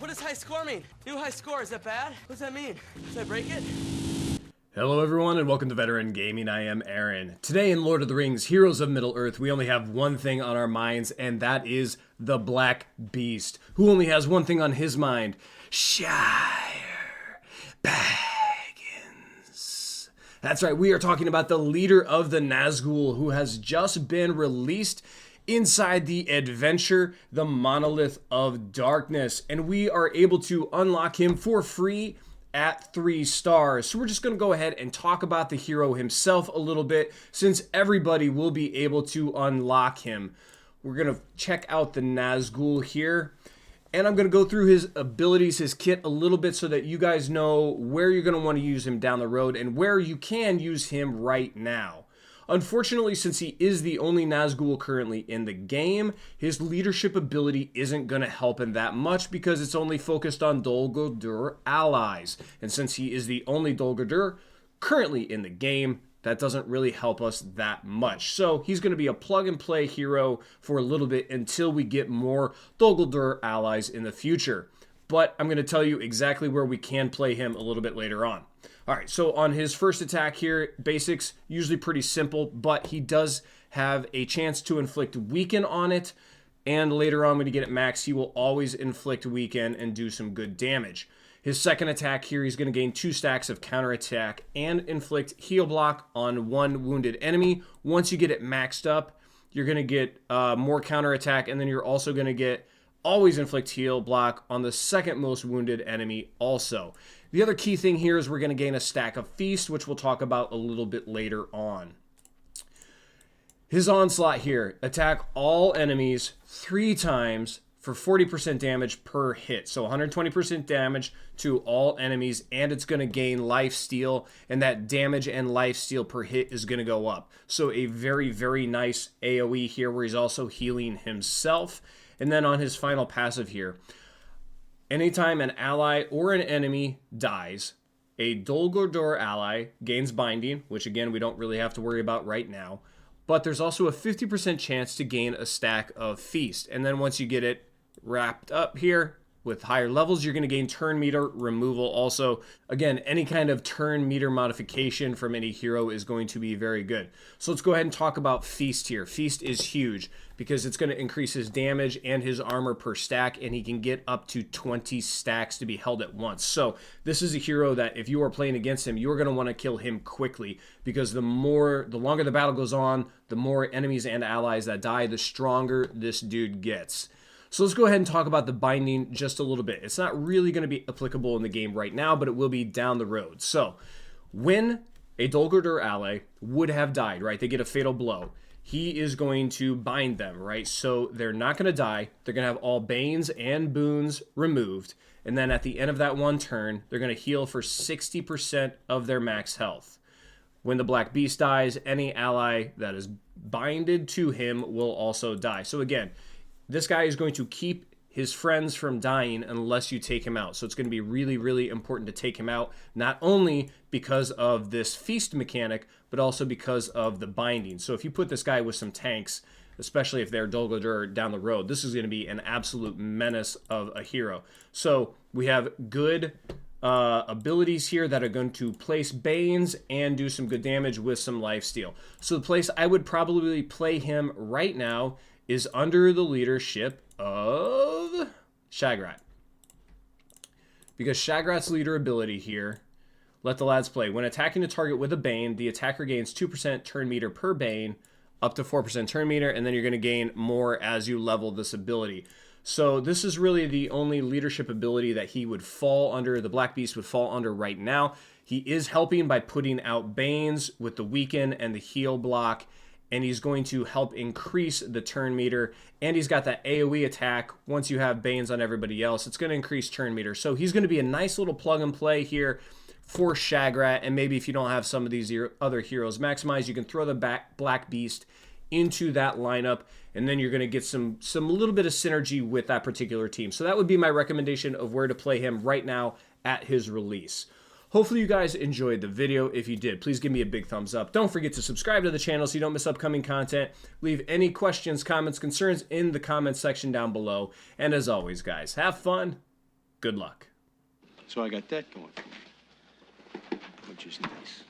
What does high score mean? New high score, is that bad? What does that mean? Should I break it? Hello everyone and welcome to Veteran Gaming. I am Aaron. Today in Lord of the Rings, Heroes of Middle-earth, we only have one thing on our minds, and that is the Black Beast, who only has one thing on his mind: Shire Baggins. That's right, we are talking about the leader of the Nazgul, who has just been released inside the adventure, the Monolith of Darkness, and we are able to unlock him for free at 3 stars. So we're just going to go ahead and talk about the hero himself a little bit, since everybody will be able to unlock him. We're going to check out the Nazgul here, and I'm going to go through his abilities, his kit a little bit, so that you guys know where you're going to want to use him down the road and where you can use him right now. Unfortunately, since he is the only Nazgul currently in the game, his leadership ability isn't going to help him that much because it's only focused on Dol Guldur allies. And since he is the only Dol Guldur currently in the game, that doesn't really help us that much. So he's going to be a plug-and-play hero for a little bit until we get more Dol Guldur allies in the future. But I'm going to tell you exactly where we can play him a little bit later on. All right, so on his first attack here, basics, usually pretty simple, but he does have a chance to inflict weaken on it, and later on when you get it max, he will always inflict weaken and do some good damage. His second attack here, he's going to gain 2 stacks of counterattack and inflict heal block on 1 wounded enemy. Once you get it maxed up, you're going to get more counterattack, and then you're also going to get always inflict heal block on the second most wounded enemy also. The other key thing here is we're going to gain a stack of feast, which we'll talk about a little bit later on. His onslaught here, attack all enemies 3 times for 40% damage per hit. So 120% damage to all enemies, and it's going to gain life steal, and that damage and life steal per hit is going to go up. So a very, very nice AoE here where he's also healing himself. And then on his final passive here, anytime an ally or an enemy dies, a Dol Guldur ally gains binding, which again, we don't really have to worry about right now. But there's also a 50% chance to gain a stack of feast. And then once you get it wrapped up here with higher levels, you're going to gain turn meter removal also. Again, any kind of turn meter modification from any hero is going to be very good. So let's go ahead and talk about Feast here. Feast is huge because it's going to increase his damage and his armor per stack, and he can get up to 20 stacks to be held at once. So this is a hero that if you are playing against him, you're going to want to kill him quickly, because the longer the battle goes on, the more enemies and allies that die, the stronger this dude gets. So let's go ahead and talk about the binding just a little bit. It's not really going to be applicable in the game right now, but it will be down the road. So when a Dol Guldur ally would have died, right, they get a fatal blow, he is going to bind them, right? So they're not going to die. They're going to have all banes and boons removed. And then at the end of that one turn, they're going to heal for 60% of their max health. When the Black Beast dies, any ally that is binded to him will also die. So again, this guy is going to keep his friends from dying unless you take him out. So it's going to be really, really important to take him out, not only because of this feast mechanic, but also because of the binding. So if you put this guy with some tanks, especially if they're Dol Guldur down the road, this is going to be an absolute menace of a hero. So we have good abilities here that are going to place banes and do some good damage with some lifesteal. So the place I would probably play him right now is under the leadership of Shagrat. Because Shagrat's leader ability here, let the lads play. When attacking a target with a Bane, the attacker gains 2% turn meter per Bane, up to 4% turn meter, and then you're going to gain more as you level this ability. So this is really the only leadership ability that he would fall under, the Black Beast would fall under right now. He is helping by putting out Banes with the weaken and the heal block, and he's going to help increase the turn meter, and he's got that AoE attack. Once you have Banes on everybody else, it's going to increase turn meter. So he's going to be a nice little plug and play here for Shagrat, and maybe if you don't have some of these other heroes maximized, you can throw the Black Beast into that lineup, and then you're going to get some little bit of synergy with that particular team. So that would be my recommendation of where to play him right now at his release. Hopefully you guys enjoyed the video. If you did, please give me a big thumbs up. Don't forget to subscribe to the channel so you don't miss upcoming content. Leave any questions, comments, concerns in the comments section down below. And as always, guys, have fun. Good luck. So I got that going for me, which is nice.